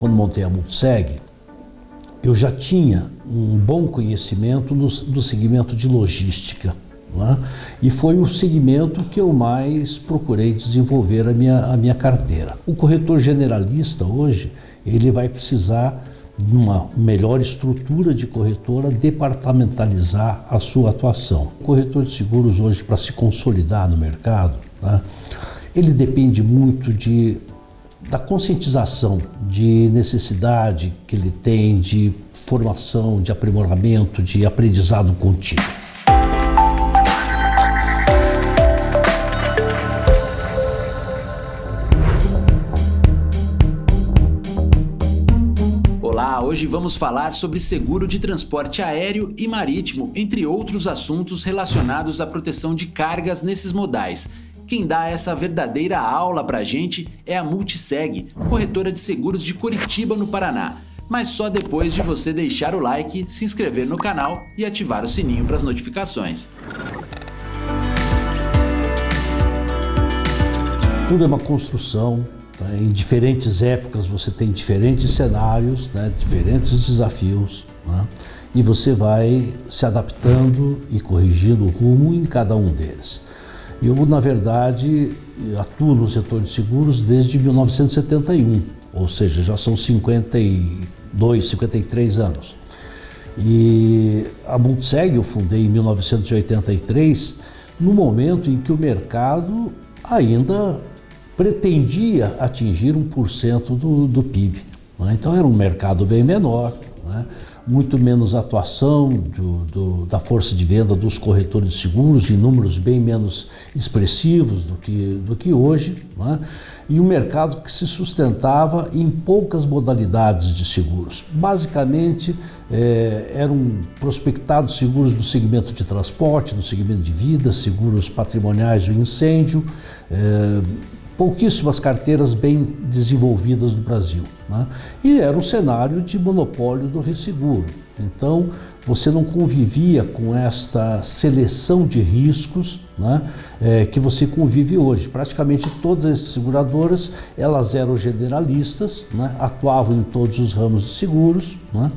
Quando montei a Multiseg, eu já tinha um bom conhecimento do segmento de logística, né? E foi o segmento que eu mais procurei desenvolver a minha carteira. O corretor generalista hoje, ele vai precisar de uma melhor estrutura de corretora, departamentalizar a sua atuação. O corretor de seguros hoje, para se consolidar no mercado, né, ele depende muito da conscientização de necessidade que ele tem, de formação, de aprimoramento, de aprendizado contínuo. Olá, hoje vamos falar sobre seguro de transporte aéreo e marítimo, entre outros assuntos relacionados à proteção de cargas nesses modais. Quem dá essa verdadeira aula pra gente é a Multiseg, corretora de seguros de Curitiba, no Paraná. Mas só depois de você deixar o like, se inscrever no canal e ativar o sininho para as notificações. Tudo é uma construção, tá? Em diferentes épocas você tem diferentes cenários, né? Diferentes desafios, né? E você vai se adaptando e corrigindo o rumo em cada um deles. Eu, na verdade, atuo no setor de seguros desde 1971, ou seja, já são 52, 53 anos. E a Multiseg eu fundei em 1983, no momento em que o mercado ainda pretendia atingir 1% do PIB. Né? Então era um mercado bem menor, né? Muito menos atuação da força de venda dos corretores de seguros, em números bem menos expressivos do que hoje, né? E um mercado que se sustentava em poucas modalidades de seguros. Basicamente, eram prospectados seguros do segmento de transporte, do segmento de vida, seguros patrimoniais do incêndio, pouquíssimas carteiras bem desenvolvidas no Brasil, né? E era um cenário de monopólio do resseguro. Então, você não convivia com esta seleção de riscos, né, que você convive hoje. Praticamente todas as seguradoras, elas eram generalistas, né, atuavam em todos os ramos de seguros, né,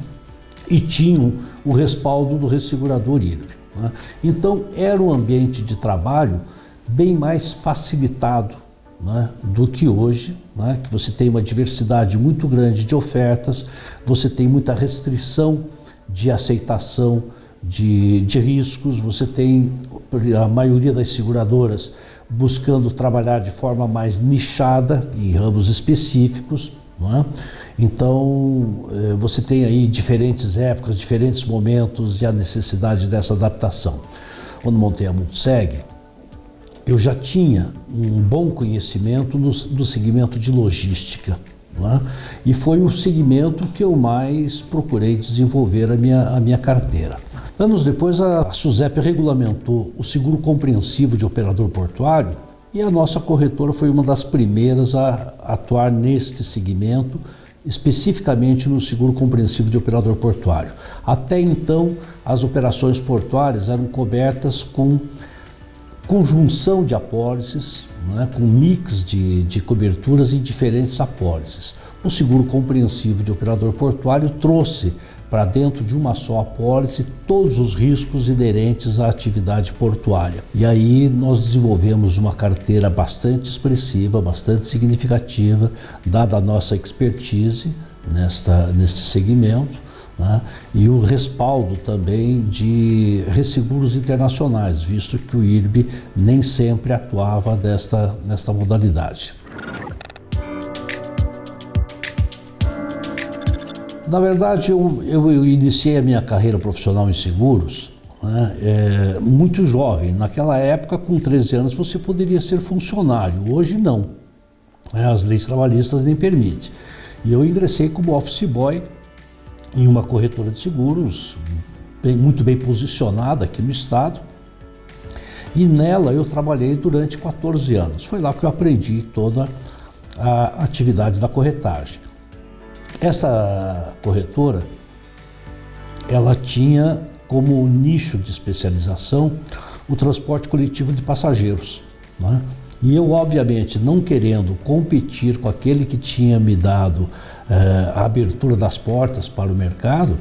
e tinham o respaldo do ressegurador IRB, né? Então, era um ambiente de trabalho bem mais facilitado, né, do que hoje, né, que você tem uma diversidade muito grande de ofertas, você tem muita restrição de aceitação de riscos, você tem a maioria das seguradoras buscando trabalhar de forma mais nichada em ramos específicos, né? Então você tem aí diferentes épocas, diferentes momentos e a necessidade dessa adaptação. Quando montei a Multiseg, eu já tinha um bom conhecimento do segmento de logística, né? E foi o segmento que eu mais procurei desenvolver a minha carteira. Anos depois, a SUSEP regulamentou o seguro compreensivo de operador portuário e a nossa corretora foi uma das primeiras a atuar neste segmento, especificamente no seguro compreensivo de operador portuário. Até então, as operações portuárias eram cobertas com conjunção de apólices, né, com mix de coberturas em diferentes apólices. O seguro compreensivo de operador portuário trouxe para dentro de uma só apólice todos os riscos inerentes à atividade portuária. E aí nós desenvolvemos uma carteira bastante expressiva, bastante significativa, dada a nossa expertise neste segmento, né? E o respaldo também de resseguros internacionais, visto que o IRB nem sempre atuava nesta modalidade. Na verdade, eu iniciei a minha carreira profissional em seguros, né, muito jovem. Naquela época, com 13 anos, você poderia ser funcionário. Hoje, não. As leis trabalhistas nem permitem. E eu ingressei como office boy em uma corretora de seguros, muito bem posicionada aqui no estado, e nela eu trabalhei durante 14 anos. Foi lá que eu aprendi toda a atividade da corretagem. Essa corretora, ela tinha como nicho de especialização o transporte coletivo de passageiros, né? E eu, obviamente, não querendo competir com aquele que tinha me dado a abertura das portas para o mercado,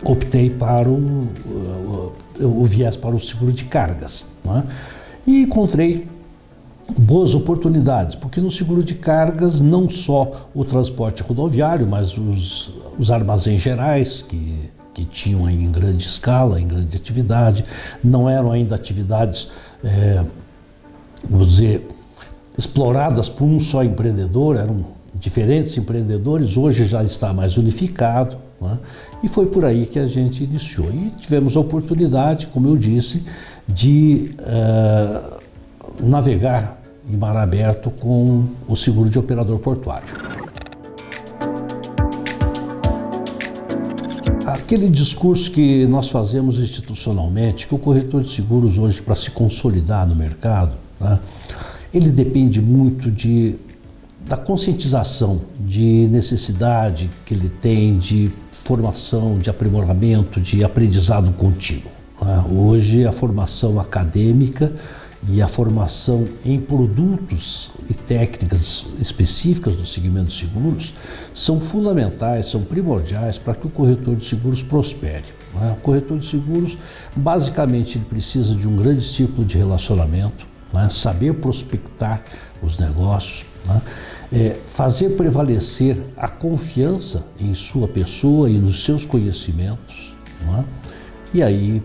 optei para o viés para o seguro de cargas, né? E encontrei boas oportunidades, porque no seguro de cargas não só o transporte rodoviário, mas os armazéns gerais que tinham em grande escala, em grande atividade, não eram ainda atividades, vamos dizer, exploradas por um só empreendedor, eram diferentes empreendedores, hoje já está mais unificado, né? E foi por aí que a gente iniciou. E tivemos a oportunidade, como eu disse, de navegar em mar aberto com o seguro de operador portuário. Aquele discurso que nós fazemos institucionalmente, que o corretor de seguros hoje, para se consolidar no mercado, né, ele depende muito da conscientização, de necessidade que ele tem de formação, de aprimoramento, de aprendizado contínuo, né? Hoje a formação acadêmica e a formação em produtos e técnicas específicas do segmento de seguros são fundamentais, são primordiais para que o corretor de seguros prospere, né? O corretor de seguros, basicamente, ele precisa de um grande ciclo de relacionamento, né? Saber prospectar os negócios, né? Fazer prevalecer a confiança em sua pessoa e nos seus conhecimentos, né? E aí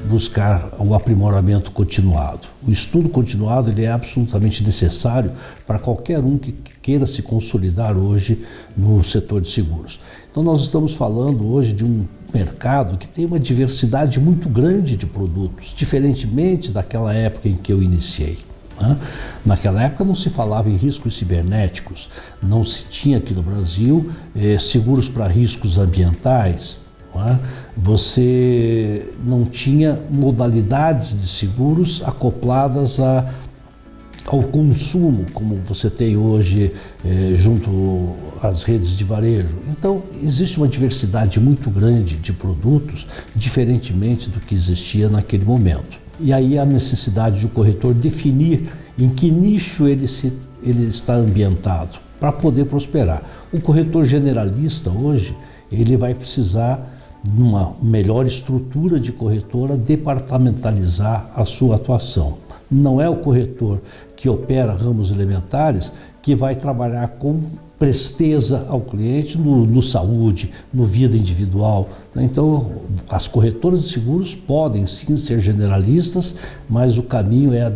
buscar o aprimoramento continuado. O estudo continuado ele é absolutamente necessário para qualquer um que queira se consolidar hoje no setor de seguros. Então nós estamos falando hoje de um mercado que tem uma diversidade muito grande de produtos, diferentemente daquela época em que eu iniciei, né? Naquela época não se falava em riscos cibernéticos, não se tinha aqui no Brasil seguros para riscos ambientais, né? Você não tinha modalidades de seguros acopladas ao consumo, como você tem hoje junto às redes de varejo. Então, existe uma diversidade muito grande de produtos, diferentemente do que existia naquele momento. E aí a necessidade do corretor definir em que nicho ele está ambientado para poder prosperar. O corretor generalista hoje, ele vai precisar, numa melhor estrutura de corretora, departamentalizar a sua atuação. Não é o corretor que opera ramos elementares que vai trabalhar com presteza ao cliente no saúde, no vida individual. Então, as corretoras de seguros podem sim ser generalistas, mas o caminho é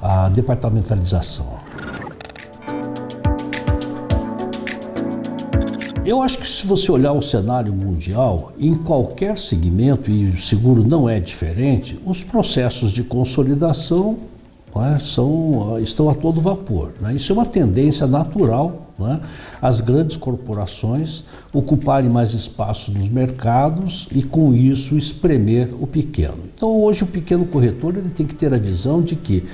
a departamentalização. Eu acho que se você olhar o cenário mundial, em qualquer segmento, e o seguro não é diferente, os processos de consolidação, né, estão a todo vapor, né? Isso é uma tendência natural, né? As grandes corporações ocuparem mais espaço nos mercados e com isso espremer o pequeno. Então hoje o pequeno corretor ele tem que ter a visão de que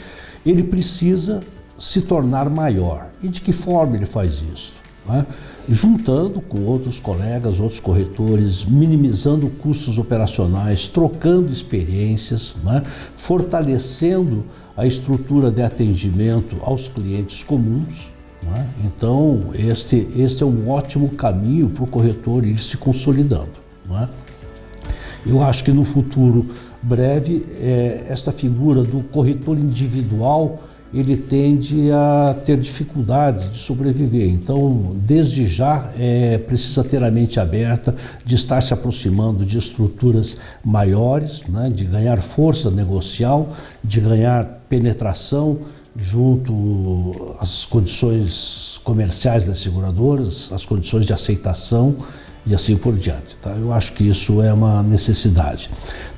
ele precisa se tornar maior. E de que forma ele faz isso, né? Juntando com outros colegas, outros corretores, minimizando custos operacionais, trocando experiências, né? Fortalecendo a estrutura de atendimento aos clientes comuns, né? Então, este é um ótimo caminho para o corretor ir se consolidando, né? Eu acho que no futuro breve, essa figura do corretor individual ele tende a ter dificuldades de sobreviver. Então, desde já, precisa ter a mente aberta de estar se aproximando de estruturas maiores, né, de ganhar força negocial, de ganhar penetração junto às condições comerciais das seguradoras, as condições de aceitação e assim por diante, tá? Eu acho que isso é uma necessidade.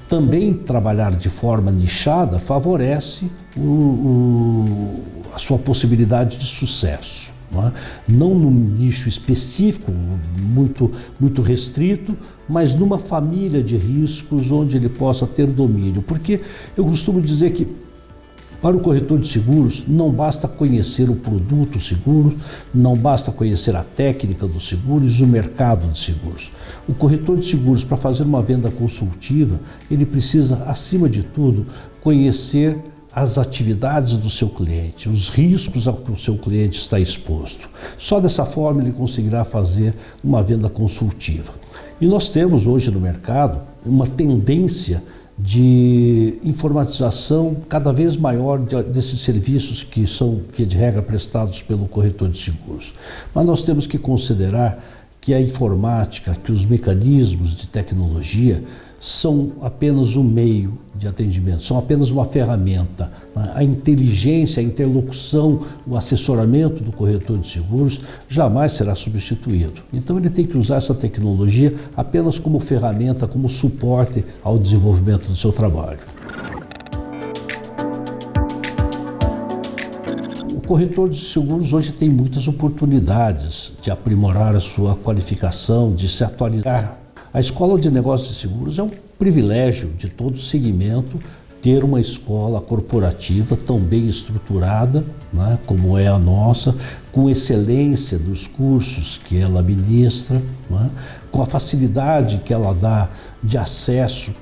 Também trabalhar de forma nichada favorece a sua possibilidade de sucesso, não é? Não num nicho específico, muito restrito, mas numa família de riscos onde ele possa ter domínio. Porque eu costumo dizer que para o corretor de seguros, não basta conhecer o produto seguro, não basta conhecer a técnica dos seguros e o mercado de seguros. O corretor de seguros, para fazer uma venda consultiva, ele precisa, acima de tudo, conhecer as atividades do seu cliente, os riscos ao que o seu cliente está exposto. Só dessa forma ele conseguirá fazer uma venda consultiva. E nós temos hoje no mercado uma tendência de informatização cada vez maior desses serviços que são, via de regra, prestados pelo corretor de seguros. Mas nós temos que considerar que a informática, que os mecanismos de tecnologia são apenas um meio de atendimento, são apenas uma ferramenta. A inteligência, a interlocução, o assessoramento do corretor de seguros jamais será substituído. Então ele tem que usar essa tecnologia apenas como ferramenta, como suporte ao desenvolvimento do seu trabalho. O corretor de seguros hoje tem muitas oportunidades de aprimorar a sua qualificação, de se atualizar. A Escola de Negócios de Seguros é um privilégio de todo segmento ter uma escola corporativa tão bem estruturada, né, como é a nossa, com excelência dos cursos que ela ministra, né, com a facilidade que ela dá de acesso,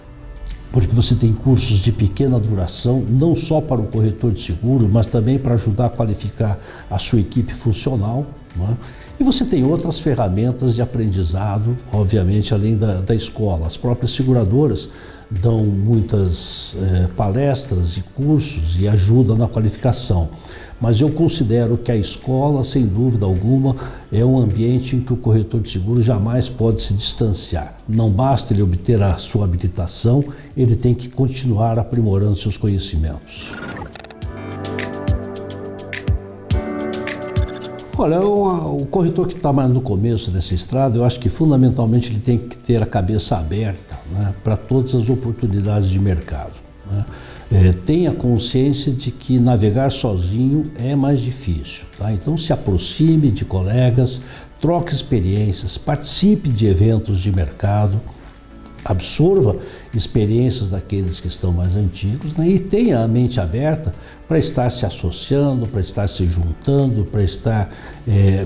porque você tem cursos de pequena duração, não só para o corretor de seguro, mas também para ajudar a qualificar a sua equipe funcional, né? E você tem outras ferramentas de aprendizado, obviamente, além da escola. As próprias seguradoras dão muitas palestras e cursos e ajudam na qualificação. Mas eu considero que a escola, sem dúvida alguma, é um ambiente em que o corretor de seguros jamais pode se distanciar. Não basta ele obter a sua habilitação, ele tem que continuar aprimorando seus conhecimentos. Olha, o corretor que está mais no começo dessa estrada, eu acho que fundamentalmente ele tem que ter a cabeça aberta, né, para todas as oportunidades de mercado, né? Tenha consciência de que navegar sozinho é mais difícil, tá? Então se aproxime de colegas, troque experiências, participe de eventos de mercado, absorva experiências daqueles que estão mais antigos, né, e tenha a mente aberta para estar se associando, para estar se juntando, para estar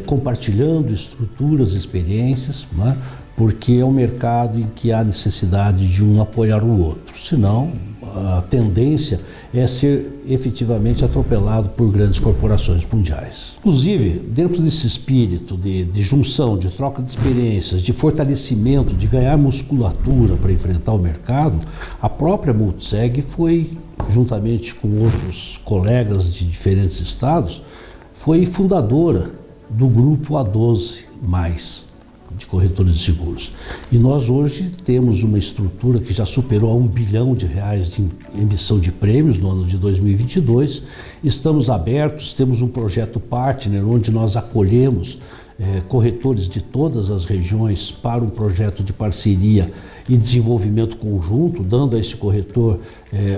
compartilhando estruturas, experiências, né, porque é um mercado em que há necessidade de um apoiar o outro. Senão, a tendência é ser efetivamente atropelado por grandes corporações mundiais. Inclusive, dentro desse espírito de junção, de troca de experiências, de fortalecimento, de ganhar musculatura para enfrentar o mercado, a própria Multiseg foi, juntamente com outros colegas de diferentes estados, foi fundadora do grupo A12+, de corretores de seguros. E nós hoje temos uma estrutura que já superou a R$1 bilhão de emissão de prêmios no ano de 2022. Estamos abertos, temos um projeto partner onde nós acolhemos corretores de todas as regiões para um projeto de parceria e desenvolvimento conjunto, dando a esse corretor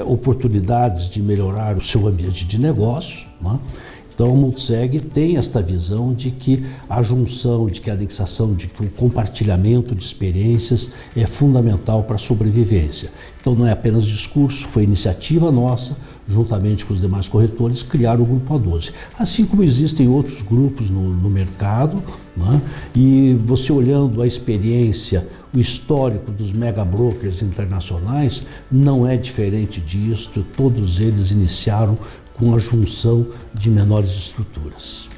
oportunidades de melhorar o seu ambiente de negócio, né? Então, a Multiseg tem esta visão de que a junção, de que a anexação, de que o compartilhamento de experiências é fundamental para a sobrevivência. Então, não é apenas discurso, foi iniciativa nossa, juntamente com os demais corretores, criar o Grupo A12. Assim como existem outros grupos no mercado, né? E você olhando a experiência, o histórico dos mega brokers internacionais, não é diferente disso, todos eles iniciaram com a junção de menores estruturas.